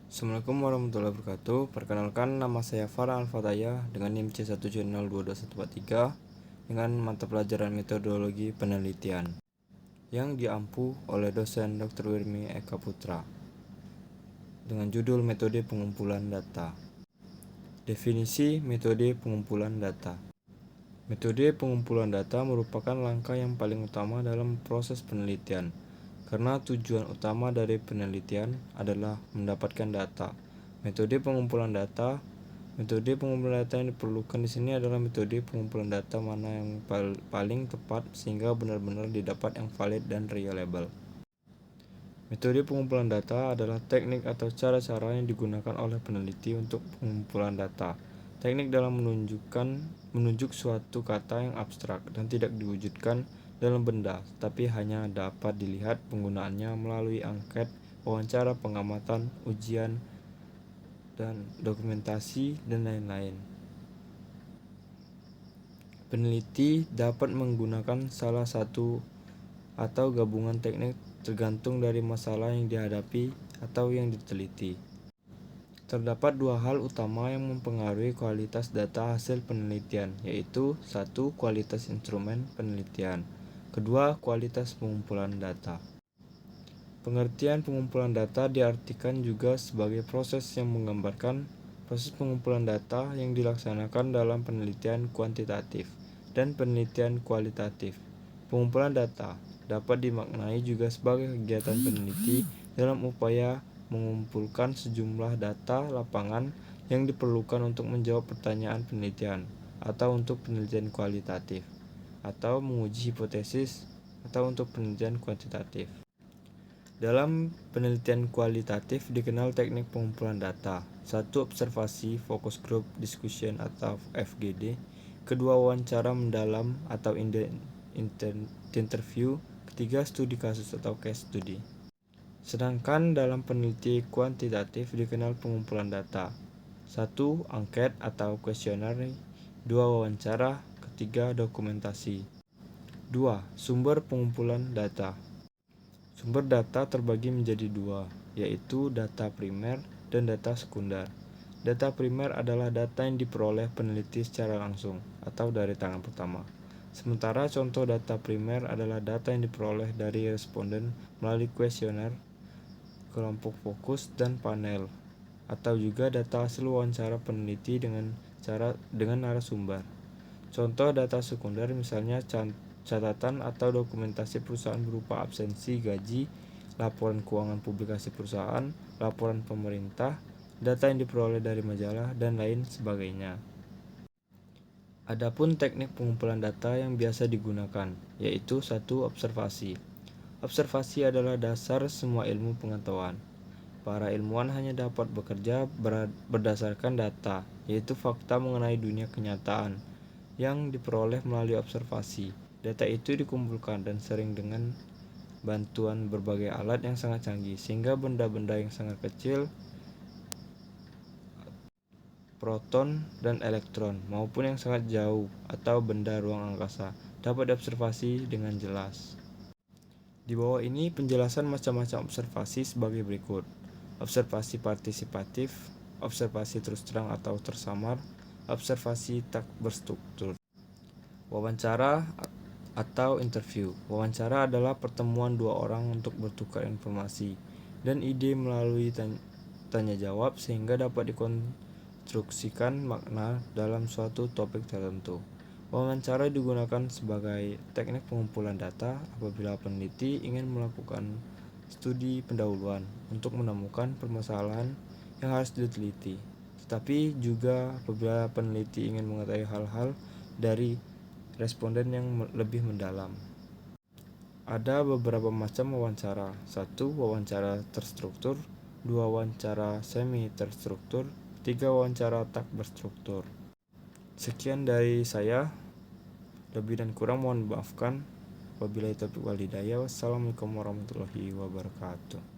Assalamualaikum warahmatullahi wabarakatuh. Perkenalkan, nama saya Farah Al-Fataya dengan NIM C1702243 dengan mata pelajaran metodologi penelitian yang diampu oleh dosen Dr. Wirmi Eka Putra dengan judul Metode Pengumpulan Data. Definisi metode pengumpulan data. Metode pengumpulan data merupakan langkah yang paling utama dalam proses penelitian, karena tujuan utama dari penelitian adalah mendapatkan data. Metode pengumpulan data yang diperlukan di sini adalah metode pengumpulan data mana yang paling tepat sehingga benar-benar didapat yang valid dan reliable. Metode pengumpulan data adalah teknik atau cara-cara yang digunakan oleh peneliti untuk pengumpulan data. Teknik dalam menunjuk suatu kata yang abstrak dan tidak diwujudkan dalam benda, tapi hanya dapat dilihat penggunaannya melalui angket, wawancara, pengamatan, ujian, dan dokumentasi, dan lain-lain. Peneliti dapat menggunakan salah satu atau gabungan teknik tergantung dari masalah yang dihadapi atau yang diteliti. Terdapat dua hal utama yang mempengaruhi kualitas data hasil penelitian, yaitu 1. Kualitas instrumen penelitian, kedua, kualitas pengumpulan data. Pengertian pengumpulan data diartikan juga sebagai proses yang menggambarkan proses pengumpulan data yang dilaksanakan dalam penelitian kuantitatif dan penelitian kualitatif. Pengumpulan data dapat dimaknai juga sebagai kegiatan peneliti dalam upaya mengumpulkan sejumlah data lapangan yang diperlukan untuk menjawab pertanyaan penelitian, atau untuk penelitian kualitatif, atau menguji hipotesis, atau untuk penelitian kuantitatif. Dalam penelitian kualitatif dikenal teknik pengumpulan data. 1. Observasi, focus group, discussion atau FGD. Kedua, wawancara mendalam atau interview. Ketiga, studi kasus atau case study. Sedangkan dalam penelitian kuantitatif dikenal pengumpulan data. 1. Angket atau kuesioner. 2. Wawancara. Ketiga, dokumentasi. 2. Sumber pengumpulan data. Sumber data terbagi menjadi dua, yaitu data primer dan data sekunder. Data primer adalah data yang diperoleh peneliti secara langsung atau dari tangan pertama. Sementara contoh data primer adalah data yang diperoleh dari responden melalui kuesioner, kelompok fokus, dan panel, atau juga data hasil wawancara peneliti dengan narasumber. Contoh data sekunder misalnya catatan atau dokumentasi perusahaan berupa absensi, gaji, laporan keuangan publikasi perusahaan, laporan pemerintah, data yang diperoleh dari majalah, dan lain sebagainya. Adapun teknik pengumpulan data yang biasa digunakan, yaitu 1. Observasi. Observasi adalah dasar semua ilmu pengetahuan. Para ilmuwan hanya dapat bekerja berdasarkan data, yaitu fakta mengenai dunia kenyataan, yang diperoleh melalui observasi. Data itu dikumpulkan dan sering dengan bantuan berbagai alat yang sangat canggih, sehingga benda-benda yang sangat kecil, proton dan elektron, maupun yang sangat jauh atau benda ruang angkasa dapat diobservasi dengan jelas. Di bawah ini penjelasan macam-macam observasi sebagai berikut. Observasi partisipatif, observasi terus terang atau tersamar, observasi tak berstruktur. Wawancara atau interview. Wawancara adalah pertemuan dua orang untuk bertukar informasi dan ide melalui tanya jawab sehingga dapat dikonstruksikan makna dalam suatu topik tertentu. Wawancara digunakan sebagai teknik pengumpulan data apabila peneliti ingin melakukan studi pendahuluan untuk menemukan permasalahan yang harus diteliti, tetapi juga apabila peneliti ingin mengetahui hal-hal dari responden yang lebih mendalam. Ada beberapa macam wawancara. 1. Wawancara terstruktur. 2. Wawancara semi terstruktur. 3. Wawancara tak berstruktur. Sekian dari saya, lebih dan kurang mohon dimaafkan. Wabillahi taufiq wal hidayah. Wassalamualaikum warahmatullahi wabarakatuh.